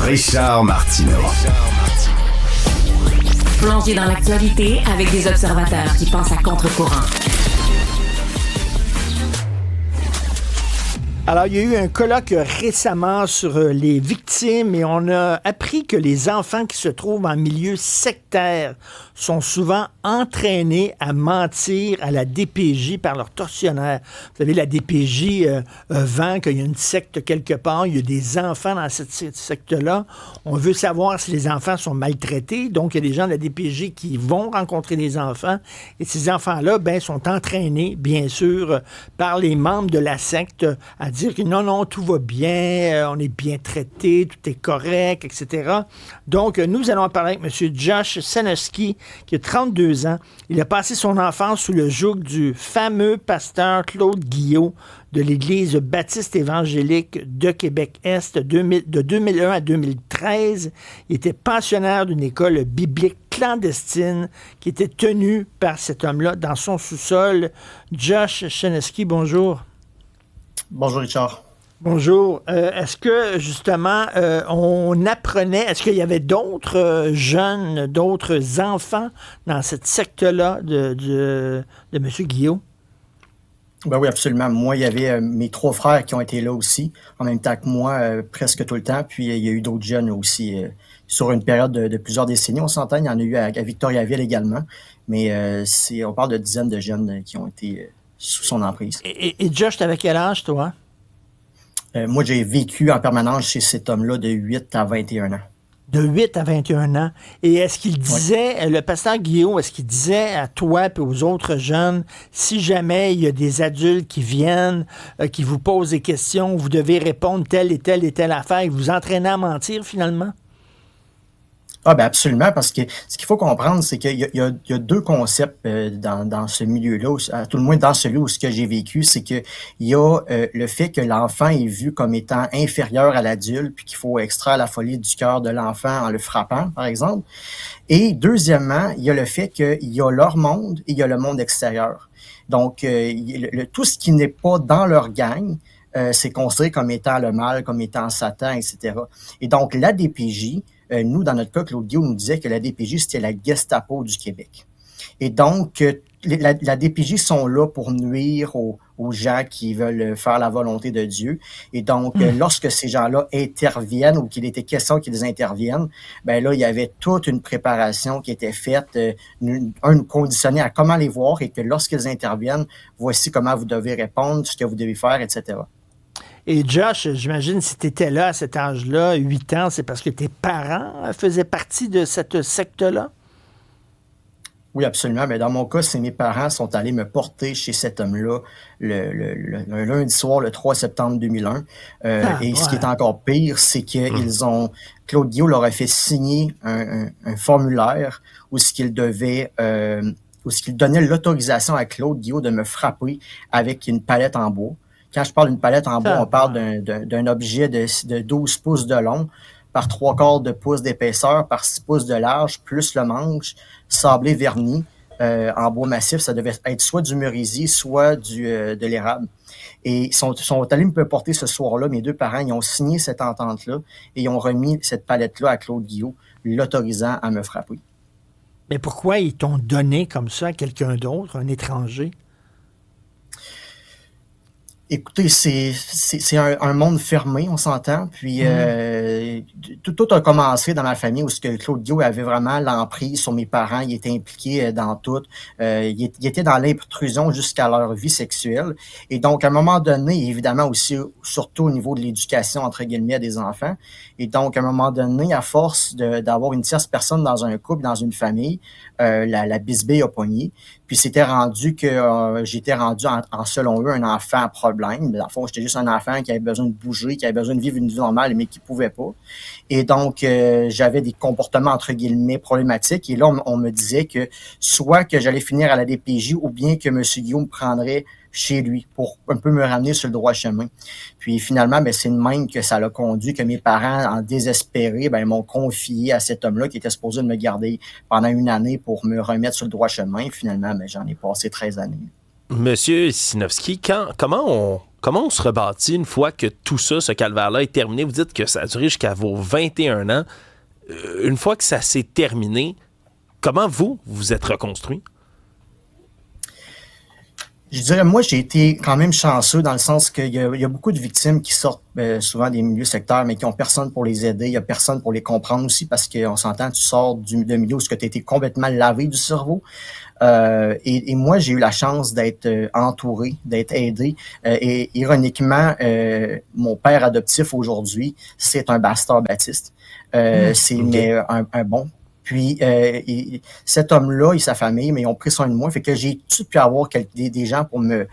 Richard Martineau. Plongé dans l'actualité avec des observateurs qui pensent à contre-courant. Alors, il y a eu un colloque récemment sur les victimes et on a appris que les enfants qui se trouvent en milieu sectaire sont souvent entraînés à mentir à la DPJ par leurs tortionnaires. Vous savez, la DPJ vend qu'il y a une secte quelque part, il y a des enfants dans cette secte-là. On veut savoir si les enfants sont maltraités. Donc, il y a des gens de la DPJ qui vont rencontrer les enfants et ces enfants-là, sont entraînés, bien sûr, par les membres de la secte à dire que non, tout va bien, on est bien traité, tout est correct, etc. Donc, nous allons en parler avec M. Josh Senesky, qui a 32 ans. Il a passé son enfance sous le joug du fameux pasteur Claude Guillot de l'Église baptiste évangélique de Québec-Est de 2001 à 2013. Il était pensionnaire d'une école biblique clandestine qui était tenue par cet homme-là dans son sous-sol. Josh Senesky, bonjour. Bonjour Richard. Bonjour. Est-ce que, justement, on apprenait, est-ce qu'il y avait d'autres jeunes, d'autres enfants dans cette secte-là de M. Guillot? Ben oui, absolument. Moi, il y avait mes 3 frères qui ont été là aussi, en même temps que moi, presque tout le temps. Puis, il y a eu d'autres jeunes aussi sur une période de plusieurs décennies. On s'entend, il y en a eu à Victoriaville également. Mais on parle de dizaines de jeunes qui ont été sous son emprise. Et Josh, t'avais quel âge, toi? Moi, j'ai vécu en permanence chez cet homme-là de 8 à 21 ans. De 8 à 21 ans. Et est-ce qu'il disait, le pasteur Guillaume, est-ce qu'il disait à toi et aux autres jeunes, si jamais il y a des adultes qui viennent, qui vous posent des questions, vous devez répondre telle et telle et telle affaire, et vous entraînez à mentir finalement? Ah ben absolument, parce que ce qu'il faut comprendre, c'est qu'il y a 2 concepts dans ce milieu-là, à tout le moins dans celui où ce que j'ai vécu, c'est que il y a le fait que l'enfant est vu comme étant inférieur à l'adulte, puis qu'il faut extraire la folie du cœur de l'enfant en le frappant, par exemple. Et deuxièmement, il y a le fait qu'il y a leur monde et il y a le monde extérieur. Donc, tout ce qui n'est pas dans leur gang, c'est considéré comme étant le mal, comme étant Satan, etc. Et donc, la DPJ, nous, dans notre cas, Claude Guillaume nous disait que la DPJ, c'était la Gestapo du Québec. Et donc, la DPJ sont là pour nuire aux gens qui veulent faire la volonté de Dieu. Et donc, lorsque ces gens-là interviennent ou qu'il était question qu'ils interviennent, ben là, il y avait toute une préparation qui était faite, conditionnée à comment les voir et que lorsqu'ils interviennent, voici comment vous devez répondre, ce que vous devez faire, etc. Et Josh, j'imagine, si tu étais là à cet âge-là, 8 ans, c'est parce que tes parents faisaient partie de cette secte-là? Oui, absolument. Mais dans mon cas, c'est mes parents sont allés me porter chez cet homme-là le lundi soir, le 3 septembre 2001. Ce qui est encore pire, c'est qu'ils ont... Claude Guillot leur a fait signer un formulaire où ce qu'il devait... où ce qu'il donnait l'autorisation à Claude Guillot de me frapper avec une palette en bois. Quand je parle d'une palette en bois, on parle d'un objet de 12 pouces de long par 3/4 de pouce d'épaisseur, par 6 pouces de large, plus le manche, sablé verni, en bois massif. Ça devait être soit du merisier, soit de l'érable. Et ils sont allés me porter ce soir-là. Mes 2 parents, ils ont signé cette entente-là et ils ont remis cette palette-là à Claude Guillot, l'autorisant à me frapper. Mais pourquoi ils t'ont donné comme ça à quelqu'un d'autre, un étranger? Écoutez, c'est un monde fermé, on s'entend. Puis tout a commencé dans ma famille où ce que Claude Guillot avait vraiment l'emprise sur mes parents. Il était impliqué dans tout. Il était dans l'intrusion jusqu'à leur vie sexuelle. Et donc, à un moment donné, évidemment aussi, surtout au niveau de l'éducation, entre guillemets, des enfants. Et donc, à un moment donné, à force d'avoir une tierce personne dans un couple, dans une famille, la bisbille a pogné. Puis c'était rendu que j'étais rendu en selon eux un enfant à problème. Dans le fond, j'étais juste un enfant qui avait besoin de bouger, qui avait besoin de vivre une vie normale, mais qui pouvait pas. Et donc, j'avais des comportements entre guillemets problématiques. Et là, on me disait que soit que j'allais finir à la DPJ ou bien que M. Guillaume me prendrait chez lui pour un peu me ramener sur le droit chemin. Puis finalement, c'est de même que ça l'a conduit, que mes parents, en désespéré, m'ont confié à cet homme-là qui était supposé de me garder pendant 1 année pour me remettre sur le droit chemin. Finalement, j'en ai passé 13 années. Monsieur Sinofsky, comment comment on se rebâtit une fois que tout ça, ce calvaire-là est terminé? Vous dites que ça a duré jusqu'à vos 21 ans. Une fois que ça s'est terminé, comment vous êtes reconstruit? Je dirais, moi, j'ai été quand même chanceux dans le sens qu'il y a beaucoup de victimes qui sortent souvent des milieux sectaires, mais qui ont personne pour les aider, il y a personne pour les comprendre aussi, parce qu'on s'entend, tu sors d'un milieu où tu as été complètement lavé du cerveau. Et moi, j'ai eu la chance d'être entouré, d'être aidé. Et ironiquement, mon père adoptif aujourd'hui, c'est un pasteur baptiste. C'est okay. Mais un bon. Puis cet homme-là et sa famille, mais ils ont pris soin de moi, fait que j'ai pu avoir des gens pour me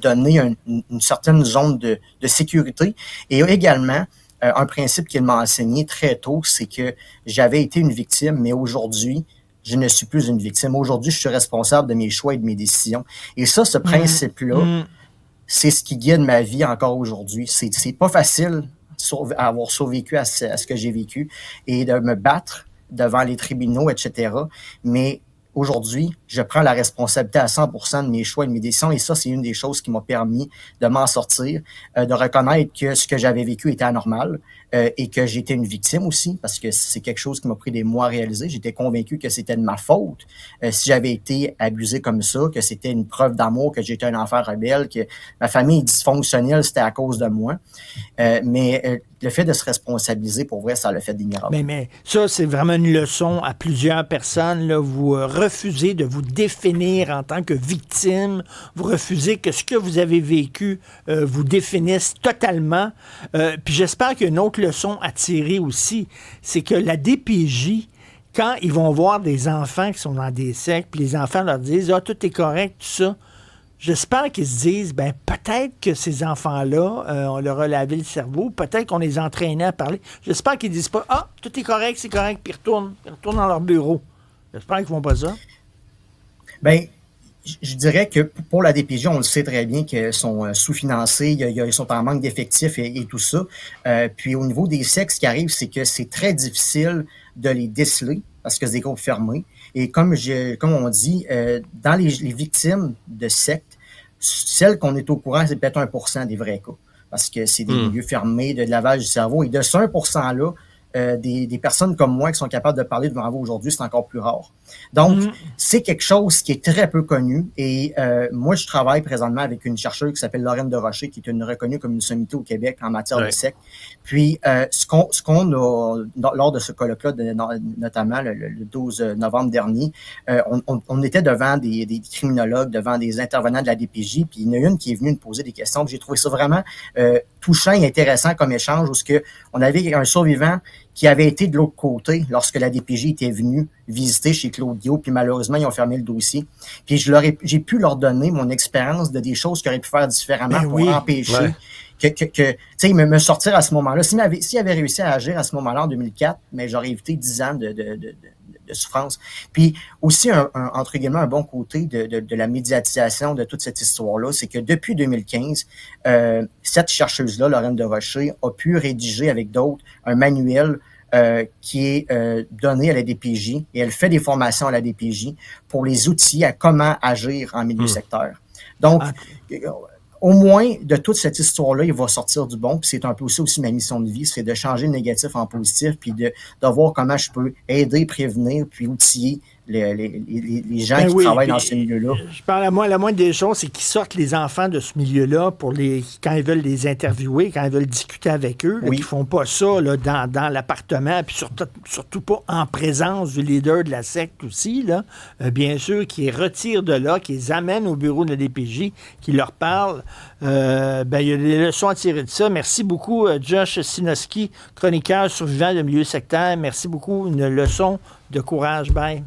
donner une certaine zone de sécurité. Et également, un principe qu'il m'a enseigné très tôt, c'est que j'avais été une victime, mais aujourd'hui, je ne suis plus une victime. Aujourd'hui, je suis responsable de mes choix et de mes décisions. Et ça, ce principe-là, c'est ce qui guide ma vie encore aujourd'hui. C'est pas facile avoir survécu à ce que j'ai vécu et de me battre devant les tribunaux, etc. Mais aujourd'hui, je prends la responsabilité à 100% de mes choix et de mes décisions et ça, c'est une des choses qui m'a permis de m'en sortir, de reconnaître que ce que j'avais vécu était anormal et que j'étais une victime aussi parce que c'est quelque chose qui m'a pris des mois à réaliser. J'étais convaincu que c'était de ma faute si j'avais été abusé comme ça, que c'était une preuve d'amour, que j'étais un enfant rebelle, que ma famille est dysfonctionnelle, c'était à cause de moi. Mais le fait de se responsabiliser, pour vrai, ça l'a fait des miracles. Mais ça, c'est vraiment une leçon à plusieurs personnes. Là. Vous refusez de vous définir en tant que victime. Vous refusez que ce que vous avez vécu vous définisse totalement. Puis j'espère qu'il y a une autre leçon à tirer aussi. C'est que la DPJ, quand ils vont voir des enfants qui sont dans des sectes, puis les enfants leur disent « Ah, tout est correct, tout ça », j'espère qu'ils se disent, ben peut-être que ces enfants-là, on leur a lavé le cerveau, peut-être qu'on les entraînait à parler. J'espère qu'ils disent pas, ah, tout est correct, c'est correct, puis ils retournent dans leur bureau. J'espère qu'ils font pas ça. Ben, je dirais que pour la DPJ, on le sait très bien qu'ils sont sous-financés, ils sont en manque d'effectifs et tout ça. Puis au niveau des sectes, ce qui arrive, c'est que c'est très difficile de les déceler parce que c'est des groupes fermés. Et comme on dit, dans les victimes de sectes, celles qu'on est au courant, c'est peut-être 1% des vrais cas. Parce que c'est des milieux fermés, de lavage du cerveau. Et de ce 1%-là, des personnes comme moi qui sont capables de parler devant vous aujourd'hui, c'est encore plus rare. Donc, c'est quelque chose qui est très peu connu. Et moi, je travaille présentement avec une chercheuse qui s'appelle Lorraine de Rocher, qui est une reconnue comme une sommité au Québec en matière de secte. Puis, ce qu'on a, lors de ce colloque-là, notamment le 12 novembre dernier, on était devant des criminologues, devant des intervenants de la DPJ, puis il y en a une qui est venue nous poser des questions. Puis j'ai trouvé ça vraiment touchant et intéressant comme échange, où on avait un survivant qui avait été de l'autre côté lorsque la DPJ était venue visiter chez Claude Guillaume, puis malheureusement, ils ont fermé le dossier. Puis j'ai pu leur donner mon expérience de des choses qu'ils auraient pu faire différemment pour empêcher que tu sais, me sortir à ce moment-là. S'il avait réussi à agir à ce moment-là en 2004, mais j'aurais évité 10 ans de souffrance. Puis aussi, entre guillemets, un bon côté de la médiatisation de toute cette histoire-là, c'est que depuis 2015, cette chercheuse-là, Lorraine de Rocher, a pu rédiger avec d'autres un manuel qui est donné à la DPJ et elle fait des formations à la DPJ pour les outils à comment agir en milieu sectaire. Donc, au moins, de toute cette histoire-là, il va sortir du bon. Puis c'est un peu aussi ma mission de vie, c'est de changer le négatif en positif, puis de voir comment je peux aider, prévenir, puis outiller les gens qui travaillent dans ce milieu-là. Je parle la moindre des choses, c'est qu'ils sortent les enfants de ce milieu-là quand ils veulent les interviewer, quand ils veulent discuter avec eux, qu'ils ne font pas ça là, dans l'appartement, puis surtout pas en présence du leader de la secte aussi, là, bien sûr, qui les retirent de là, qui les amènent au bureau de la DPJ, qui leur parlent. Il y a des leçons à tirer de ça. Merci beaucoup, Josh Sinoski, chroniqueur survivant de milieu sectaire. Merci beaucoup. Une leçon de courage. Bye.